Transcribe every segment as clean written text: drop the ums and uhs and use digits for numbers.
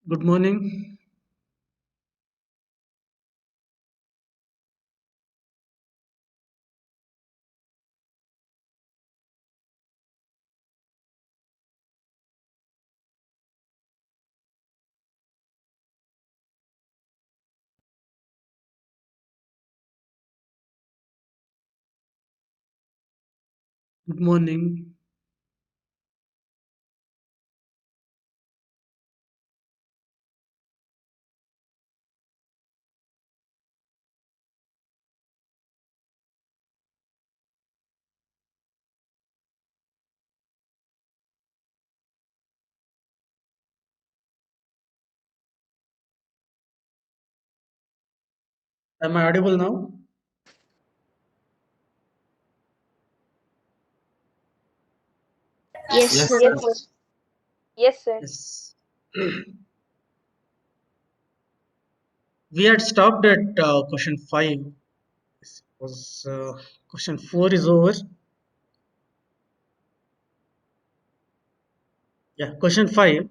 Good morning. Good morning. Am I audible now? Yes, Yes, sir. sir. Yes, sir. Yes, sir. Yes. We had stopped at question 5. This was question 4 is over. Yeah, question 5.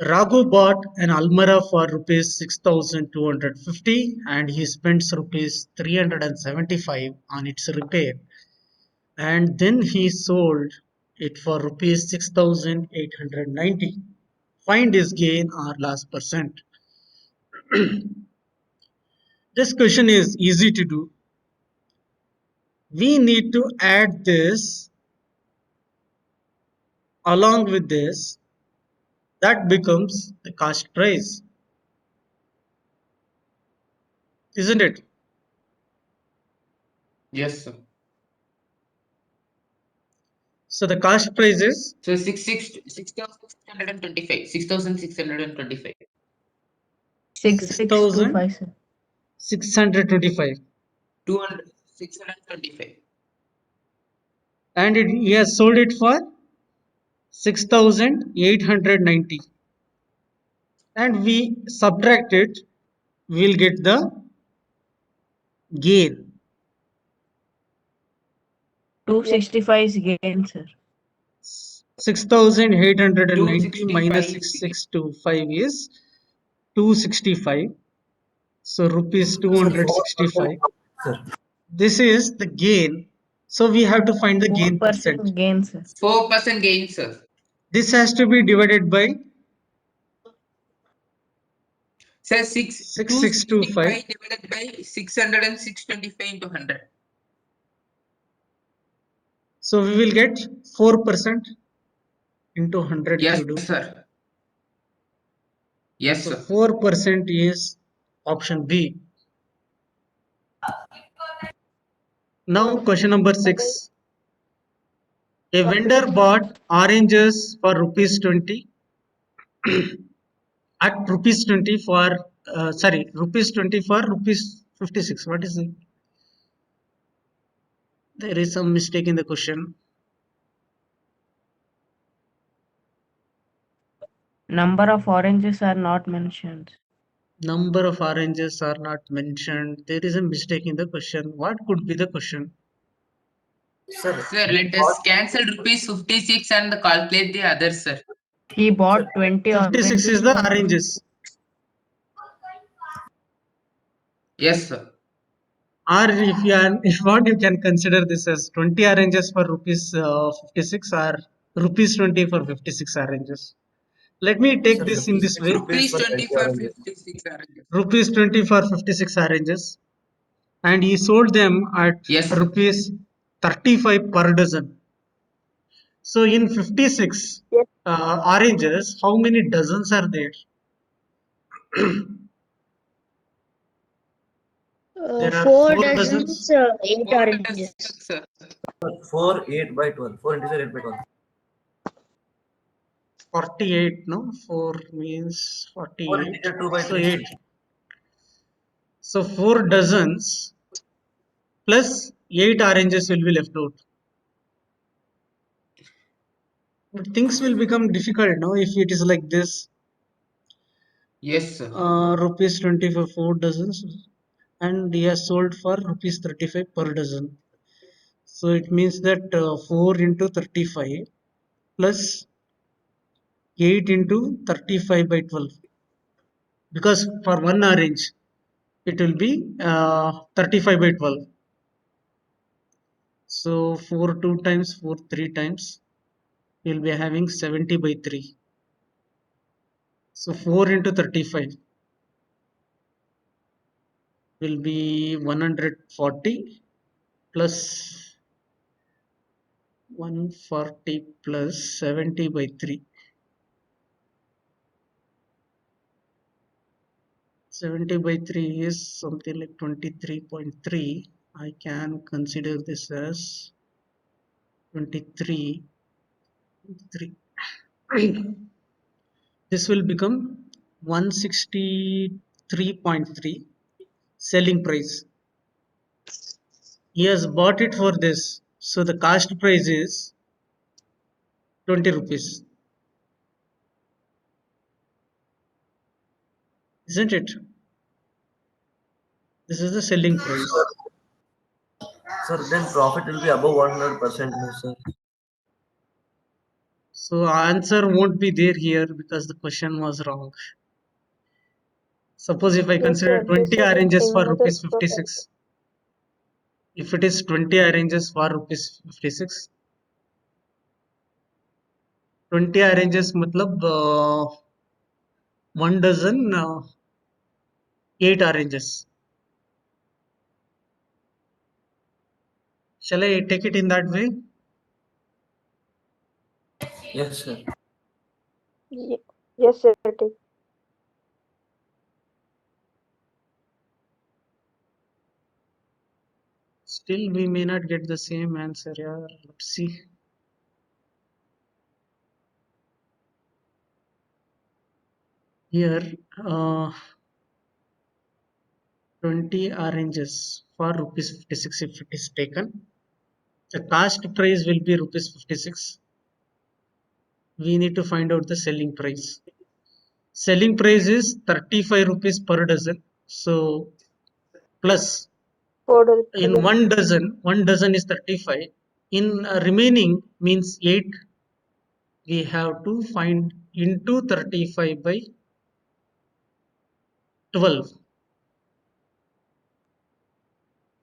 Raghu bought an Almara for rupees 6,250 and he spends rupees 375 on its repair, and then he sold it for rupees 6,890. Find his gain or loss percent. This question is easy to do. We need to add this along with this, that becomes the cost price, isn't it? Yes, sir. So the cost price is So 6,625. 6,625. 6625, sir. 6,625, 200, 625. and he has sold it for 6,890, and we subtract it, we'll get the gain. 265 is gain, sir. 6,890 minus 265 is the 6,625 is 265. So rupees Sir, 4% 265. sir. This is the gain. So we have to find the gain percent. 4% gain, sir. 4% gain, sir. This has to be divided by Sir, 6625. 265 divided by 600 and 625 into 100. So we will get 4% into 100 if Yes, you do. sir. Yes, So sir. 4% is option B. Now question number 6. A vendor bought oranges for rupees 20 at rupees 20 for rupees 20 for rupees 56. What is it? There is some mistake in the question. Number of oranges are not mentioned. Number of oranges are not mentioned. There is a mistake in the question. What could be the question? Sir, Sir, he let us bought, cancel rupees 56 and calculate the others, sir. He sir, bought 20 56 is oranges the for oranges. Yes, sir. Or if want, you can consider this as 20 oranges for rupees 56, or rupees 20 for 56 oranges. Let me take sir, this in this 56 way. rupees Rupees for 20 20 for oranges. 56 oranges. Rupees 20 for 56 oranges, and he sold them at Yes, sir. rupees 35 per dozen. So in 56 Yes. oranges, how many dozens are there? There are Four 4 dozens, dozens. 8 4 oranges. dozens, sir. 4, 8 by 12. 4 into 8 by 12. 48, no? 4 means 4 48. into 2 by So 3, sir. 8. So 4 dozens plus 8 oranges will be left out. But things will become difficult now if it is like this. Yes, sir. Rupees 20 for 4 dozens, and he has sold for rupees 35 per dozen. So it means that 4 into 35 plus 8 into 35 by 12. Because for one orange, it will be 35 by 12. So 4 2 times, 4 3 times, we will be having 70 by 3. So 4 into 35 will be 140 plus 140 plus 70 by 3. 70 by 3 is something like 23.3. I can consider this as 23. 3. This will become 163.3 selling price. He has bought it for this. So the cost price is 20 rupees. Isn't it? This is the selling price. Sir, then profit will be above 100%, no, sir. So answer won't be there here because the question was wrong. Suppose if I Yes, consider sir. 20 This is oranges for another rupees 56. If it is 20 oranges for rupees 56, 20 oranges matlab 1 dozen 8 oranges. Shall I take it in that way? Yes, sir. Yes, sir. Take. Still we may not get the same answer. Yeah, let's see. Here 20 oranges for rupees 56 if it is taken. The cost price will be rupees 56. We need to find out the selling price. Selling price is 35 rupees per dozen. So plus in 1 dozen is 35. In remaining means 8. We have to find into 35 by 12.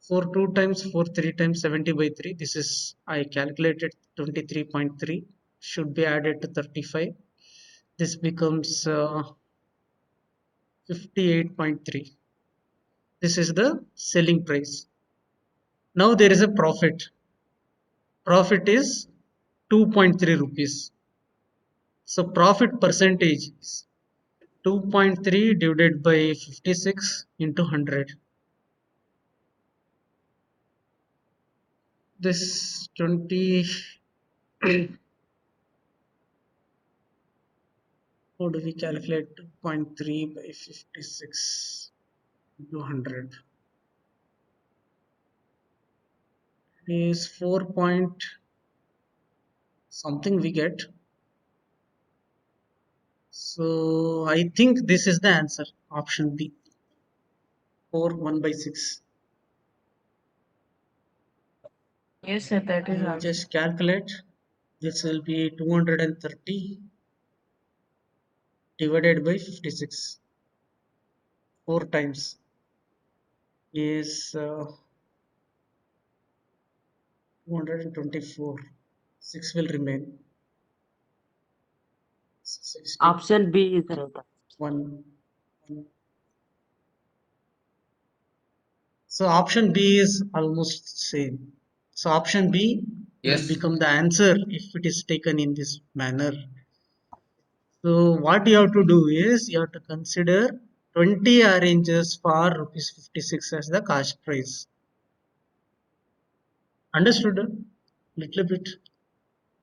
4 2 times 4 3 times 70 by 3. This is I calculated 23.3 should be added to 35. This becomes 58.3. This is the selling price. Now there is a profit. Profit is 2.3 rupees. So profit percentage is 2.3 divided by 56 into 100. This 20. How do we calculate 2.3 by 56 into 100? Is 4 point something we get. So I think this is the answer. Option B. 4 1 by 6. Yes, sir, that is I answer. just calculate. This will be 230 divided by 56. 4 times is 224. 6 will remain. 61. Option B is right. One. So option B is almost same. So option B will Yes. become the answer if it is taken in this manner. So what you have to do is you have to consider 20 oranges for rupees 56 as the cost price. Understood? Little bit.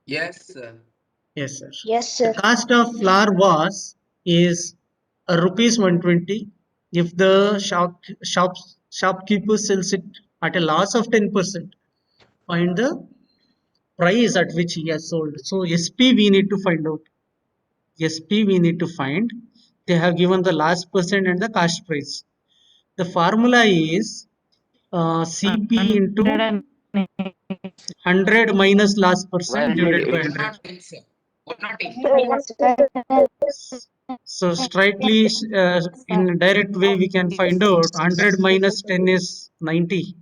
Yes, sir. Yes, sir. Yes, The sir. cost of flour was is a rupees 120 if the shopkeeper sells it at a loss of 10%. Find the price at which he has sold. So SP we need to find out. SP we need to find. They have given the last percent and the cost price. The formula is CP into 100 minus last percent Valid divided by I am 100. not right, sir. 108. So straightly in direct way we can find out 100 minus 10 is 90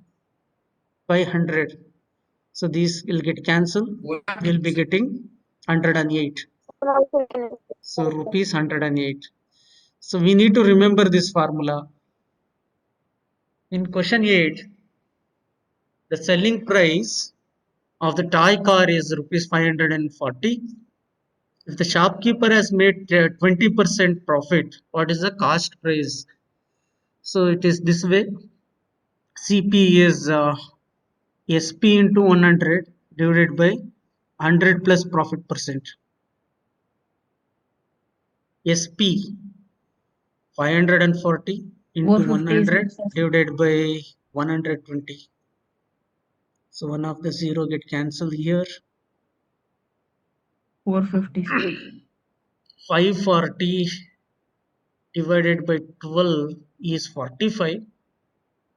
by 100. So these will get cancelled. We'll be getting 108. So rupees 108. So we need to remember this formula. In question 8, the selling price of the toy car is rupees 540. If the shopkeeper has made 20% profit, what is the cost price? So it is this way. CP is SP into 100 divided by 100 plus profit percent. SP 540 into 450 is 100 excess. divided by 120. So one of the zero get cancelled here. 450, sir. 540 divided by 12 is 45.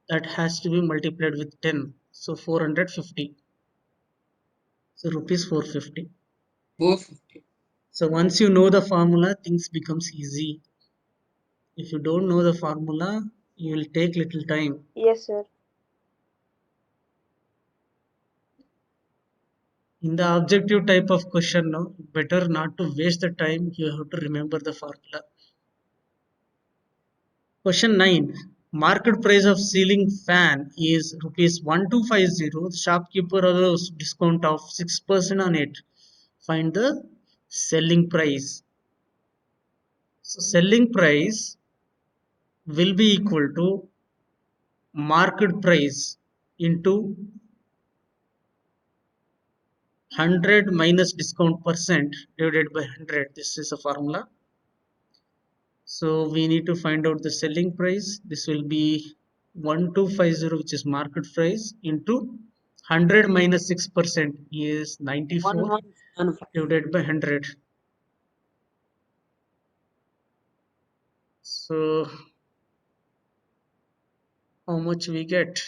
That has to be multiplied with 10. So 450. So rupees 450. 450. So once you know the formula, things becomes easy. If you don't know the formula, you will take little time. Yes, sir. In the objective type of question, no, better not to waste the time. You have to remember the formula. Question 9. Market price of ceiling fan is rupees 1250. The shopkeeper allows discount of 6% on it. Find the selling price. So selling price will be equal to market price into 100 minus discount percent divided by 100. This is a formula. So we need to find out the selling price. This will be 1250, which is market price, into 100 minus 6% is 94 divided by 100. So how much we get?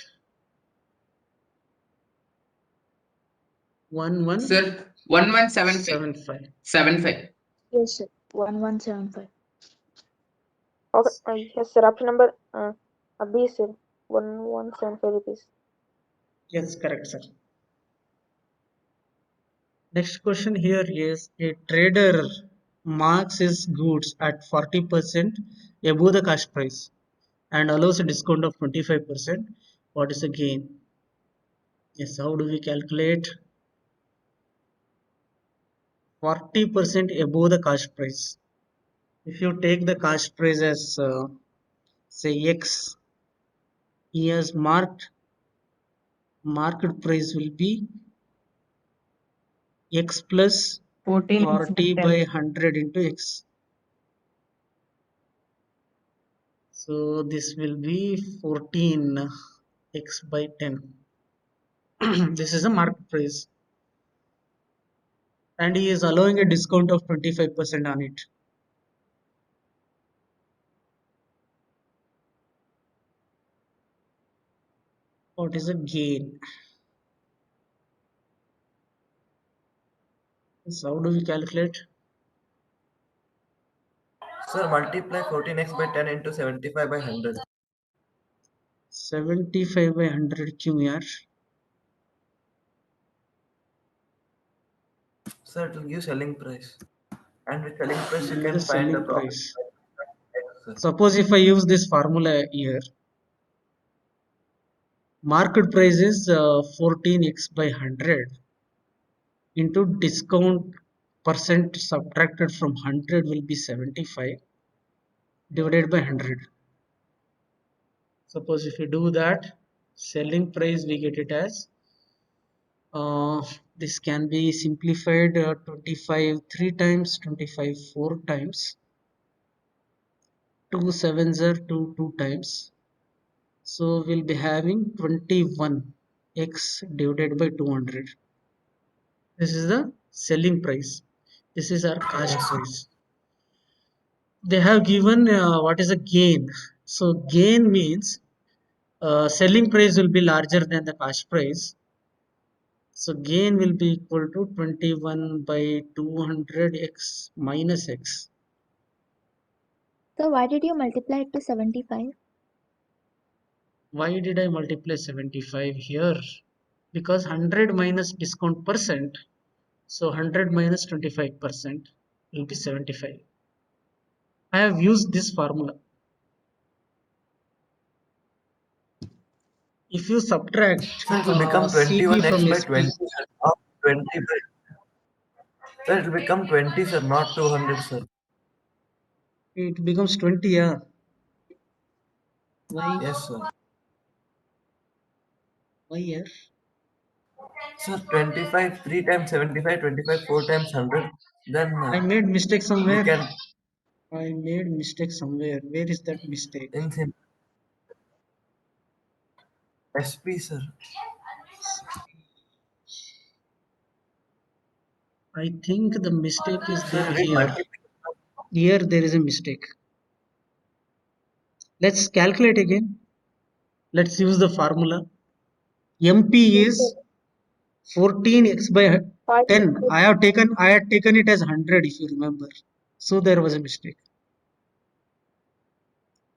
Sir, 1175. 1175. 75. Yes, sir. 1175. Okay. Yes, sir. Option number B, sir. 1175 rupees. Yes, correct, sir. Next question here is a trader marks his goods at 40% above the cash price and allows a discount of 25%. What is the gain? Yes, how do we calculate? 40% above the cash price. If you take the cash price as say X, he has market price will be X plus 14 x by 40 by 10. 100 into X. So this will be 14 X by 10. This is a market price. And he is allowing a discount of 25% on it. What is the gain? So how do we calculate? Sir, multiply 14x by 10 into 75 by 100. 75 by 100 QR. Sir, it will give selling price. And with selling price, you This is can the find the selling profit. price. Sir. Suppose if I use this formula here, market price is 14x by 100 into discount percent subtracted from 100 will be 75 divided by 100. Suppose if you do that, selling price we get it as this can be simplified 25 3 times, 25 4 times, 2 sevens are 2 times. So we'll be having 21x divided by 200. This is the selling price. This is our cash price. They have given what is a gain. So gain means selling price will be larger than the cash price. So gain will be equal to 21 by 200 x minus x. So why did you multiply it to 75? Why did I multiply 75 here? Because 100 minus discount percent, so 100 minus 25% will be 75. I have used this formula. If you subtract Sir, it will become CP 21x from by SP, 20, sir. Not 20 by. Sir, it will become 20, sir, not 200, sir. it becomes 20, yeah. Why? Yes, sir. Why here? Sir, 25, 3 times 75, 25, 4 times 100. Then I made mistake we somewhere. can, I made mistake somewhere. Where is that mistake? in sim SP, sir. I think the mistake is Sir, there we did here. multiplication. Here there is a mistake. Let's calculate again. Let's use the formula. MP Yes, is sir. 14x by 5 10. I had taken it as 100 if you remember. So there was a mistake.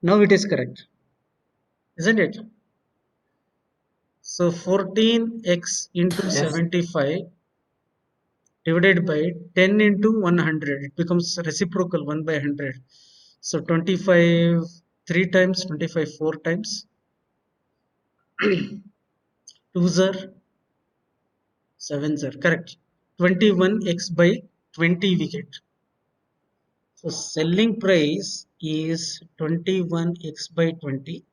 Now it is correct, isn't it? So 14x into Yes. 75 divided by 10 into 100. It becomes reciprocal 1 by 100. So 25 3 times, 25 4 times. 2s are 7s are correct. 21x by 20 we get. So selling price is 21x by 20.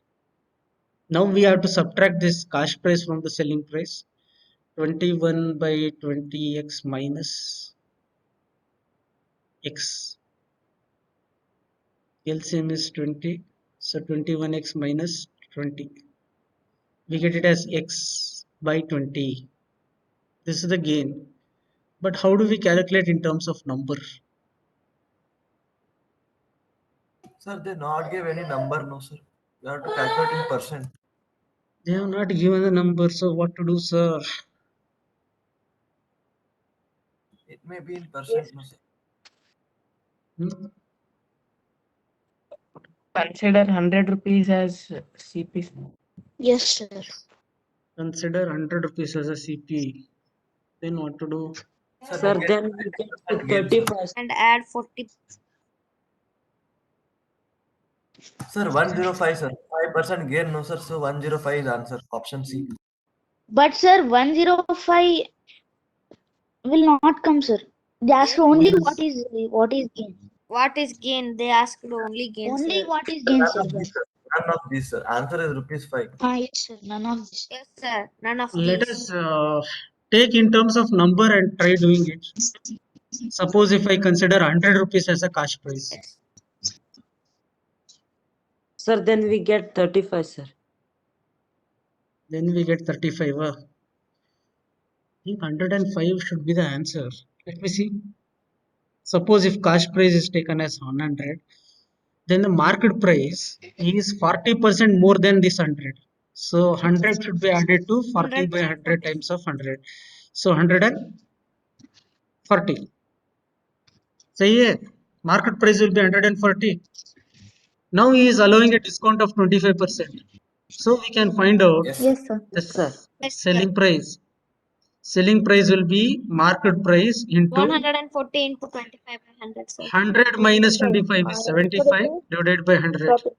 Now we have to subtract this cash price from the selling price. 21 by 20x minus x. LCM is 20. So 21x minus 20. We get it as x by 20. This is the gain. But how do we calculate in terms of number? Sir, they not give any number, no, sir. You have to calculate in percent. They have not given the number, so what to do, sir? It may be in Yes. percent, no, sir. Hmm? Consider 100 rupees as CP. Yes, sir. Consider 100 rupees as a CP. Then what to do? Sir, Sir, we get then we get 5% gain, sir. 30%. And add 40. Sir, 105, sir. 5% gain, no, sir. So 105 is answer. Option C. But sir, 105 will not come, sir. They ask What only is what is gain. What is gain? They asked only gain, Only sir. what is Sir, gain, none sir. of these, sir. None of these, sir. Answer is rupees 5. Yes, sir. None of this. Yes, sir. None of let these. us take in terms of number and try doing it. Suppose if I consider 100 rupees as a cash price, Yes. Sir, then we get 35, sir. then we get 35. I think 105 should be the answer. Let me see. Suppose if cash price is taken as 100, then the market price is 40% more than this 100. So 100 should be added to 40 by 100 140. times of 100. So 140. सही है, market price will be 140. Now he is allowing a discount of 25%. So we can find out Yes, sir. Yes, sir. the Sir. Yes, sir. selling price. Selling price will be market price into 140 into 25 by 100, sir. 100 minus Sir, 25 is answer is 75 divided by 100. copy.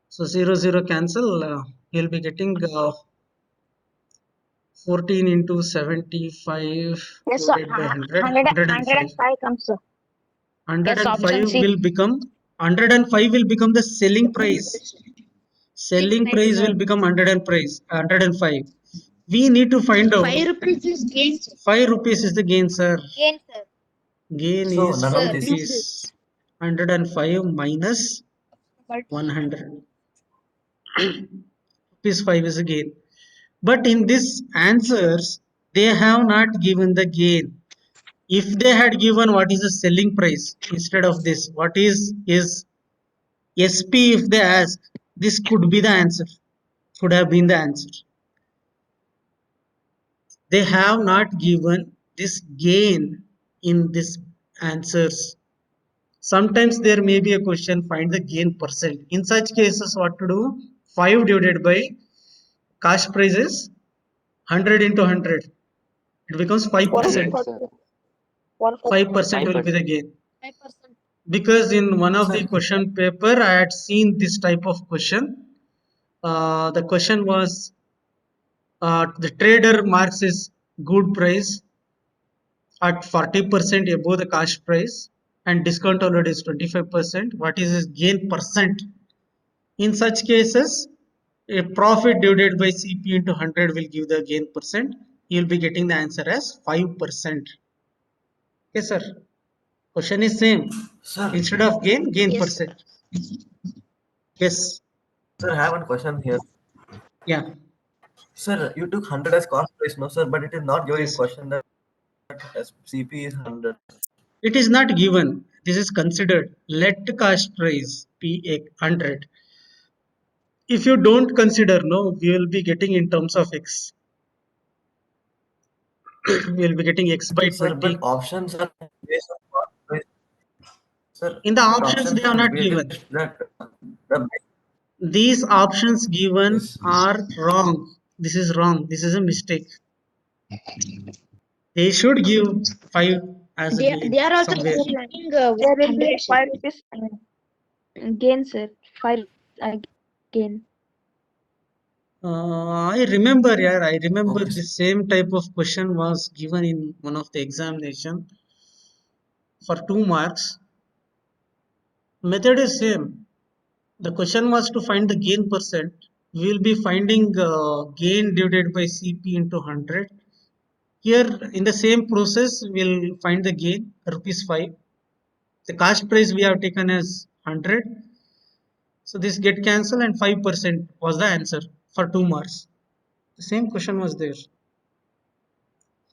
So 0 0 cancel. You'll be getting 14 into 75 Yes, sir. divided by 100, 105. 105 comes, sir. Yes, 105 option C. will become 105 will become the selling price. Selling Selling price, price sir. will become 105. We need to find out 5 rupees is gain, sir. 5 rupees is the gain, sir. Gain, sir. Gain So is none 5 of these. rupees. 105 minus But 100. Rupees 5 is a gain. But in this answers, they have not given the gain. If they had given what is the selling price instead of this, what is SP if they ask, this could be the answer. Could have been the answer. They have not given this gain in this answers. Sometimes there may be a question, find the gain percent. In such cases, what to do? 5 divided by cash price is 100 into 100. It becomes 5%. 5% will be the gain. 5%. Because in one of the Sir. question paper, I had seen this type of question. The question was, the trader marks his good price at 40% above the cash price and discount allowed is 25%. What is his gain percent? In such cases, a profit divided by CP into 100 will give the gain percent. You will be getting the answer as 5%. Okay, sir. Question is same. Sir. Instead of gain, gain Yes, percent. Yes. Sir, I have one question here. Yeah. Sir, you took 100 as cost price, no, sir, but it is not given in Yes, sir. question that as CP is 100. It is not given. This is considered. Let cash price be 100. If you don't consider, no, we will be getting in terms of X. We will be getting X by Sir, 20. but options are based on cost price. Sir, In the but options, they are are not based given. that the These options given yes. are wrong. This is wrong. This is a mistake. They should give 5 as a gain They are also somewhere. giving There will 100, be sir. 5 rupees gain, sir. 5 gain. I remember, yeah, I remember Okay, the sir. same type of question was given in one of the examination for 2 marks. Method is same. The question was to find the gain percent. We will be finding gain divided by CP into 100. Here in the same process, we'll find the gain rupees 5. The cash price we have taken as 100. So this get cancelled and 5% was the answer for 2 marks. The same question was there.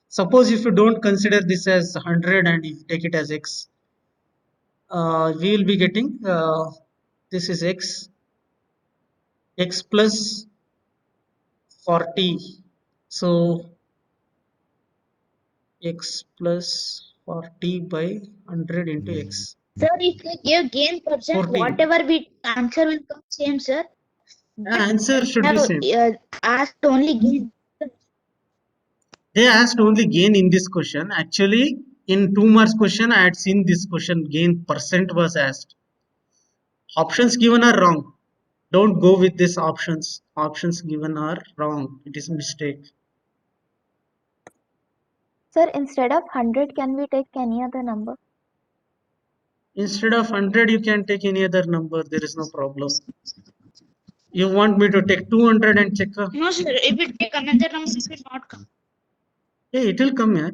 Suppose if you don't consider this as 100 and if you take it as X, we will be getting this is X plus 40. So X plus 40 by 100 into X. Sir, if we give gain percent, 40. whatever we answer will come same, sir. But Answer should be have same. asked only gain. They asked only gain in this question. Actually, in 2 marks question, I had seen this question gain percent was asked. Options given are wrong. Don't go with these options. Options given are wrong. It is a mistake. Sir, instead of 100, can we take any other number? Instead of 100, you can take any other number. There is no problem. You want me to take 200 and check? No, sir. If we take another number, it will not come. Hey, it will come here.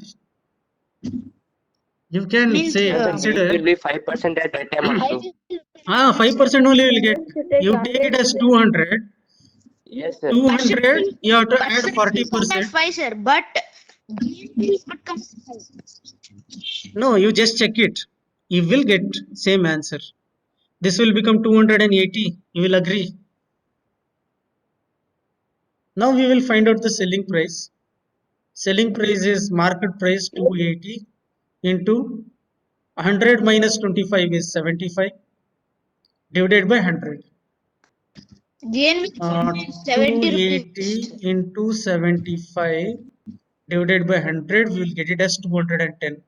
You can Means, say, Sir, the consider. Will be 5% at that time I also. will 5% only you will get. Take You take it as 200. Yes, sir. 200, you have to add percent will come as 40%. 5, sir. But gain will not come as 5. No, you just check it. You will get same answer. This will become 280. You will agree. Now we will find out the selling price. Selling price is market price 280 into 100 minus 25 is 75 divided by 100. Gain will come as 70 rupees. 280 into 75 divided by 100, we will get it as 210.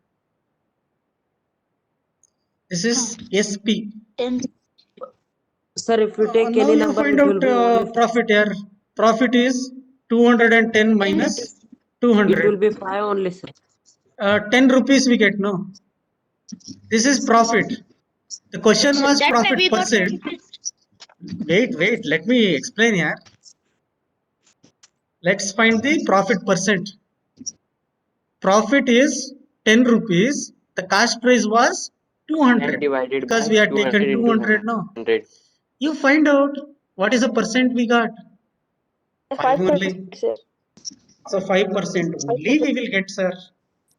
This is SP. 10. Sir, if you take Now any you number, find it will out be only profit here. Profit is 210 minus it will 200. be 5 only, sir. 10 rupees we get, no? This is profit. The question was That's why profit we got percent. 20. Wait, let me explain here. Let's find the profit percent. Profit is 10 rupees. The cash price was 10 200 divided because by we had 200 taken into 200 now. 100. You find out what is the percent we got. 5 only. 5%, sir. So 5% only we will get, sir.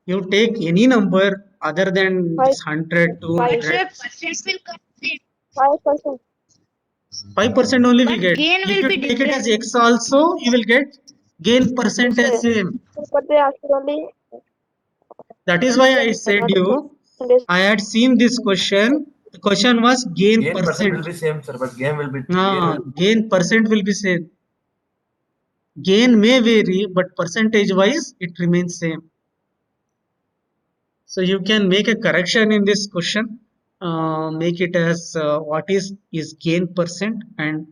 You take any number other than this 100, 200. Sir, percent will come same. 5%. 5% only we But get. gain If will you be take it as different. X also, you will get Gain percentage same. But they asked only That is why I said you, I had seen this question. The question was gain Gain percent will percent. be same, sir, but gain will be Gain percent will be same. Gain may vary, but percentage wise it remains same. So you can make a correction in this question. Make it as what is gain percent, and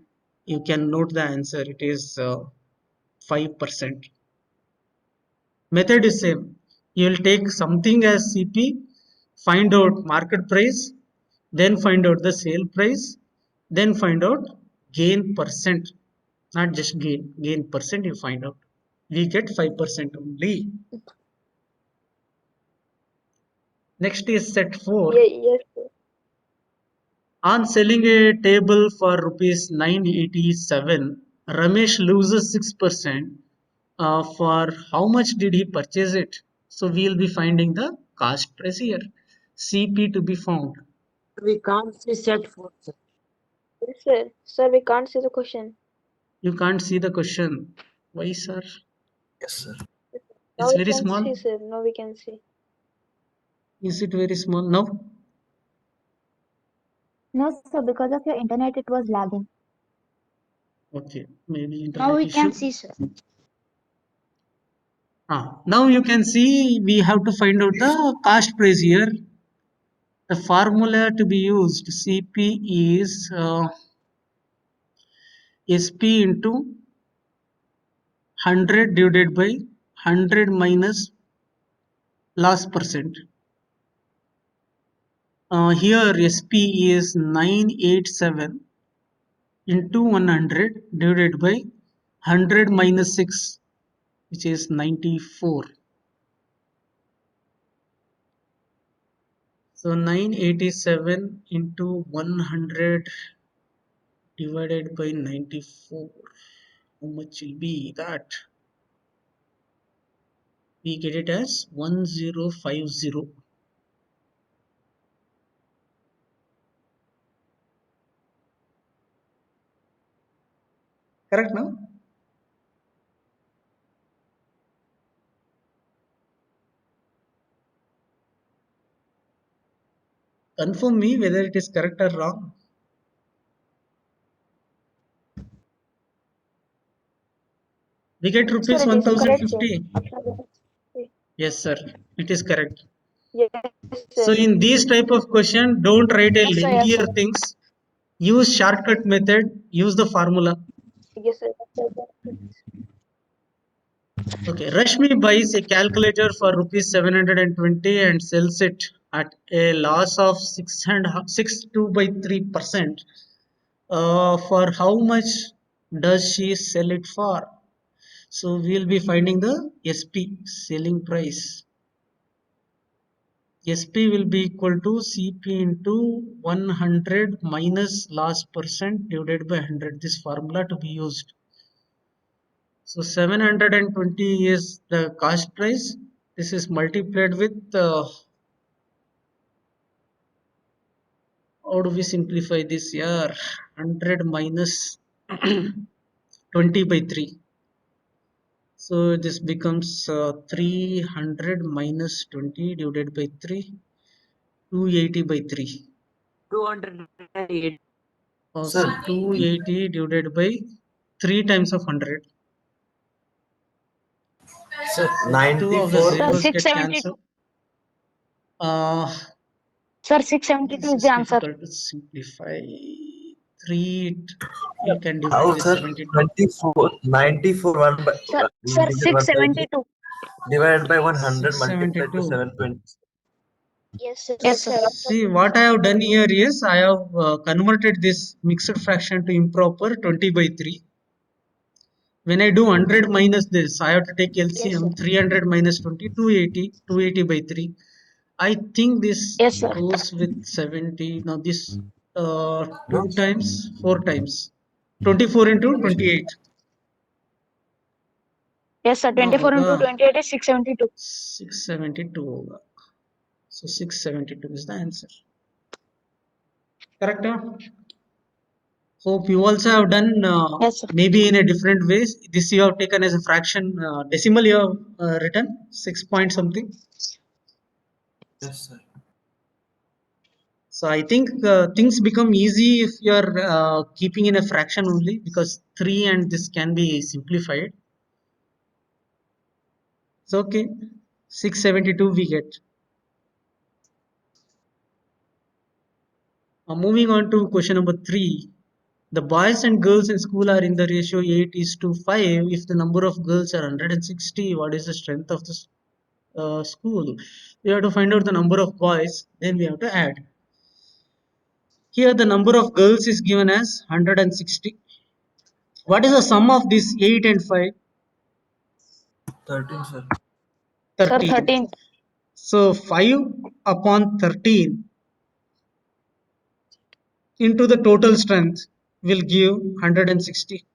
you can note the answer. It is 5%. Method is same. You will take something as CP, find out market price, then find out the sale price, then find out gain percent. Not just gain percent you find out. We get 5% only. Next is set 4. yes, sir. On selling a table for rupees 987, Ramesh loses 6%. For how much did he purchase it? So we will be finding the cost price here. CP to be found. We can't see set 4, sir. Yes, sir. Sir, we can't see the question. You can't see the question. Why, sir? yes, sir. Now It's we very can small. see, sir. Now we can see. Is it very small? No. No, sir, because of your internet, it was lagging. Okay. Maybe Now internet we can issue. see, sir. Now you can see we have to find out the cost price here. The formula to be used, CP is SP into 100 divided by 100 minus loss percent. Here SP is 987 into 100 divided by 100 minus 6, which is 94. So 987 into 100 divided by 94. How much will be that? We get it as 1050. Correct now? Confirm me whether it is correct or wrong. We get rupees Sir, it is correct, sir. 1050. Yes, sir. It is correct. Yes, So sir. in these type of question, don't write a Yes, sir. lengthier things. Use shortcut method. Use the formula. Yes, sir. Okay. Rashmi buys a calculator for rupees 720 and sells it at a loss of 6.2 by 3%. For how much does she sell it for? So we'll be finding the SP, selling price. SP will be equal to CP into 100 minus loss percent divided by 100. This formula to be used. So 720 is the cost price. This is multiplied with how do we simplify this here? 100 minus 20 by 3. So this becomes 300 minus 20 divided by 3, 280 by 3. 208. So 280 divided by 3 times of 100. Sir, Two of the 94. Sir, zeros get 672. cancelled. Uh, Sir, 672 this is is the answer. difficult to simplify. 3 you can divide How, with sir? 72. 24. 94 1 by Sir, we sir, integrate 1 by 672. divided by 100 multiplied to 672. 720. Yes, sir. Yes, Yes, sir. sir. See, what I have done here is I have converted this mixed fraction to improper 20 by 3. When I do 100 minus this, I have to take Yes, sir. LCM. 300 minus 20, 280. 280 by 3. I think this Yes, sir. goes with 70. Now this No? 2 times, 4 times. 24 into 28. Yes, sir. No, 24 into hoga 28 is 672. 672 hoga. So 672 is the answer. Correct? Huh? Hope you also have done Yes, sir. maybe in a different ways. This you have taken as a fraction decimal you have written 6 point something. Yes, sir. So I think things become easy if you are keeping in a fraction only, because 3 and this can be simplified. So okay, 672 we get. Moving on to question number 3. The boys and girls in school are in the ratio 8:5. If the number of girls are 160, what is the strength of the school? We have to find out the number of boys, then we have to add. Here the number of girls is given as 160. What is the sum of this 8 and 5? 13, sir. Sir, 13. 13. So 5 upon 13 into the total strength will give 160,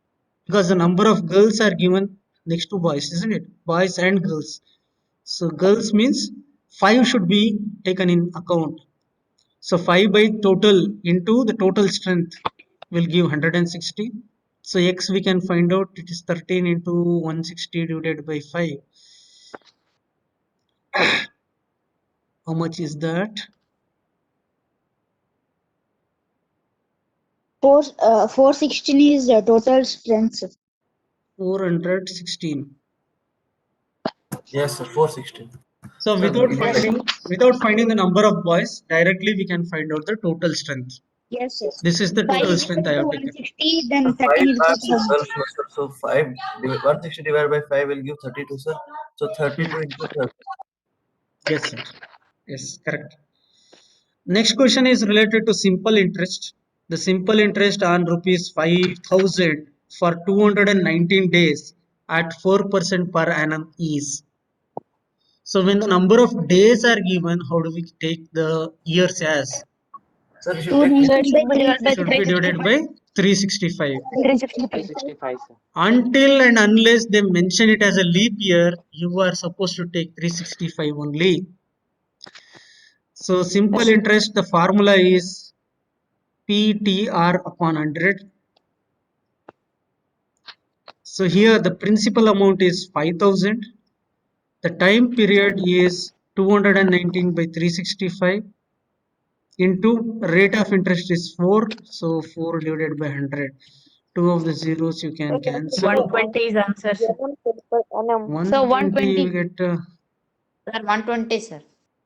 because the number of girls are given next to boys, isn't it? Boys and girls. So girls means 5 should be taken in account. So 5 by total into the total strength will give 160. So x we can find out, it is 13 into 160 divided by 5. How much is that? 416 is the total strength, sir. 416. Yes, sir. 416. So Sir, without finding the number of boys, directly we can find out the total strength. Yes, sir. This is the 5 total is strength equal I to have taken. 160, then sir, 13 is 5 equal to times 160. 12, sir. So 160 divided by 5 will give 32, sir. So 32 into 30. Yes, sir. Yes, correct. Next question is related to simple interest. The simple interest on rupees 5,000 for 219 days at 4% per annum is. So when the number of days are given, how do we take the years as? Sir, you should take So it should be divided It by should be divided by 365. 365. 365, sir. Until and unless they mention it as a leap year, you are supposed to take 365 only. So simple interest, the formula is PTR upon 100. So here the principal amount is 5,000. The time period is 219 by 365 into rate of interest is 4. So 4 divided by 100. Two of the zeros you can cancel. 120 is answer, sir. 1 per annum. 120 you get Sir, 120, sir.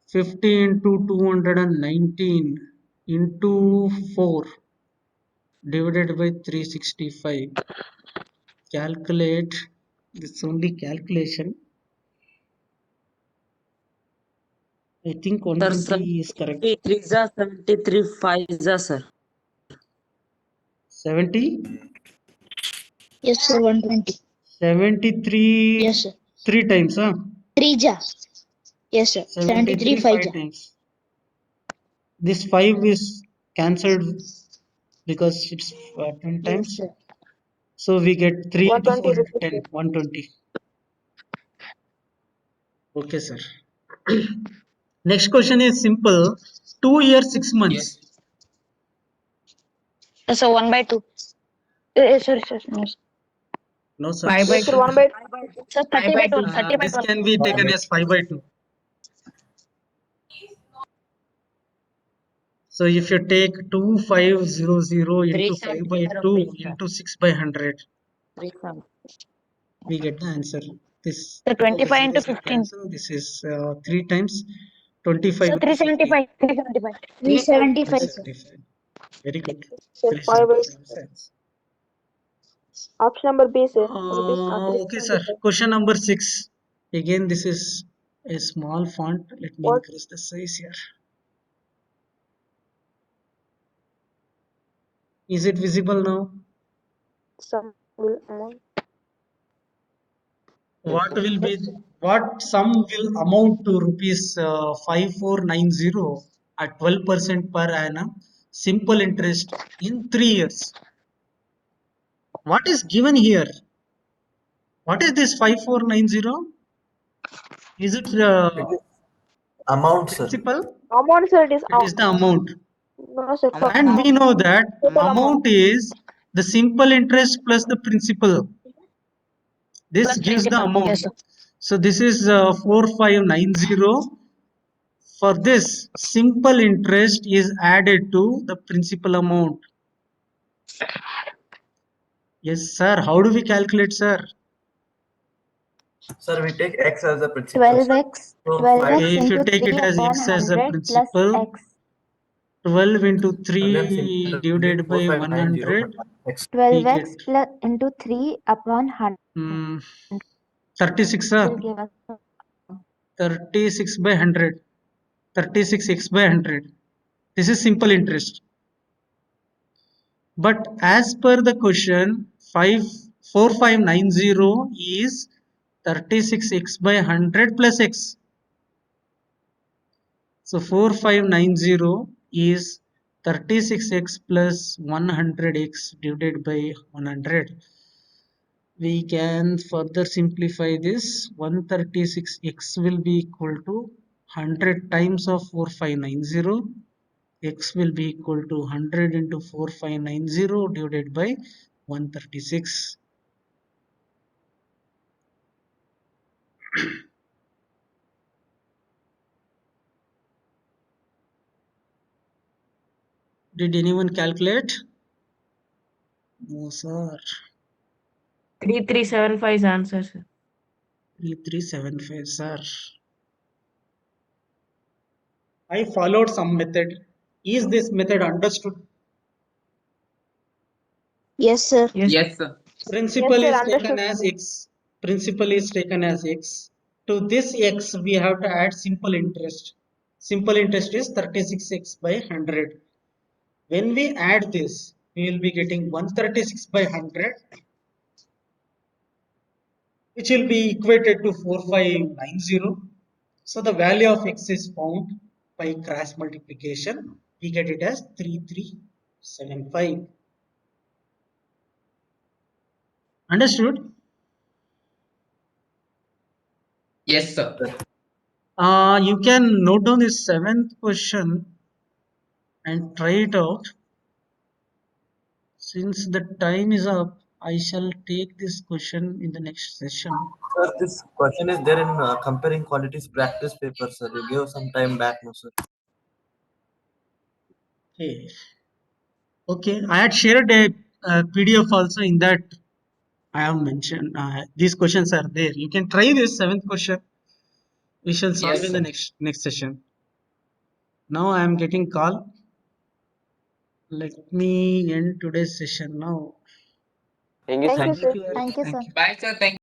50 into 219 into 4 divided by 365. Calculate. It's only calculation. I think Sir, 120 is correct. 73 is 73 5 is sir. 70? Yes, sir, 120. 73 Yes, sir. 3 times, huh? 3 ja. Yes, sir. 73 5 5 ja. times. This 5 is cancelled because it's 10 Yes, times. sir. So we get 3 into 4 120 into 10, 120. Okay, sir. Next question is simple. 2 years, 6 months. Yes, sir, 1 by 2. Sorry, sir. No, sir. No, sir. 5 by Yes, sir. 2. 1 by Sir, 30 by 12. 30 by This 12. can be taken as 5 by 2. So if you take 2500 into 5 by 2 into 6 by 100, 37. we get the answer. This Sir, 25 into zeros will 15. cancel. This is 3 times 25 Sir, into 15. 375. 375. 375, sir. 375. Very good. sir, 5 by 375 cents. option number B, sir. Rupees Okay, sir. 375. Question number 6. Again, this is a small font. Let me What? increase the size here. Is it visible now? Some will amount. What sum will amount to rupees 5490 at 12% per annum, simple interest in 3 years? What is given here? What is this 5490? Is it It is amount, sir. principal? Amount, sir, it is It is the amount. No, sir. And we know that Total amount is the simple interest plus the principal. This gives the amount. Yes, sir. So this is 4590. For this, simple interest is added to the principal amount. Yes, sir. How do we calculate, sir? Sir, we take X as the principal. 12x, So 12x Okay, if you into take 3 it as upon x as a 100 plus principal, x. 12 into And then 3 simple divided by 4590 100, X. we 12x get plus into 3 upon 100 36, will give us 36 by 100, 36x by 100. This is simple interest. But as per the question, 4590 is 36x by 100 plus x. So 4590 is 36x plus 100x divided by 100. We can further simplify this. 136x will be equal to 100 times of 4590. X will be equal to 100 into 4590 divided by 136. Did anyone calculate? No, sir. 3375 is answer, sir. 3375, sir. I followed some method. Is this method understood? Yes, sir. Yes. Yes, sir. Principal Yes, is sir, taken understood. as x. Principal is taken as x. To this x, we have to add simple interest. Simple interest is 36x by 100. When we add this, we will be getting 136 by 100, which will be equated to 4590. So the value of x is found by cross multiplication. We get it as 3375. Understood? Yes, sir. You can note down this seventh question and try it out. Since the time is up, I shall take this question in the next session. Sir, this question is there in comparing quantities practice paper, sir. You gave some time back, no, sir. Okay. Okay, I had shared a PDF also. In that I have mentioned these questions are there. You can try this seventh question. We shall solve Yes, in the sir. next session. Now I am getting call. Let me end today's session now. Thank you, Thank sir. you, sir. Thank you. Thank you, Thank sir. you. Bye, sir. Thank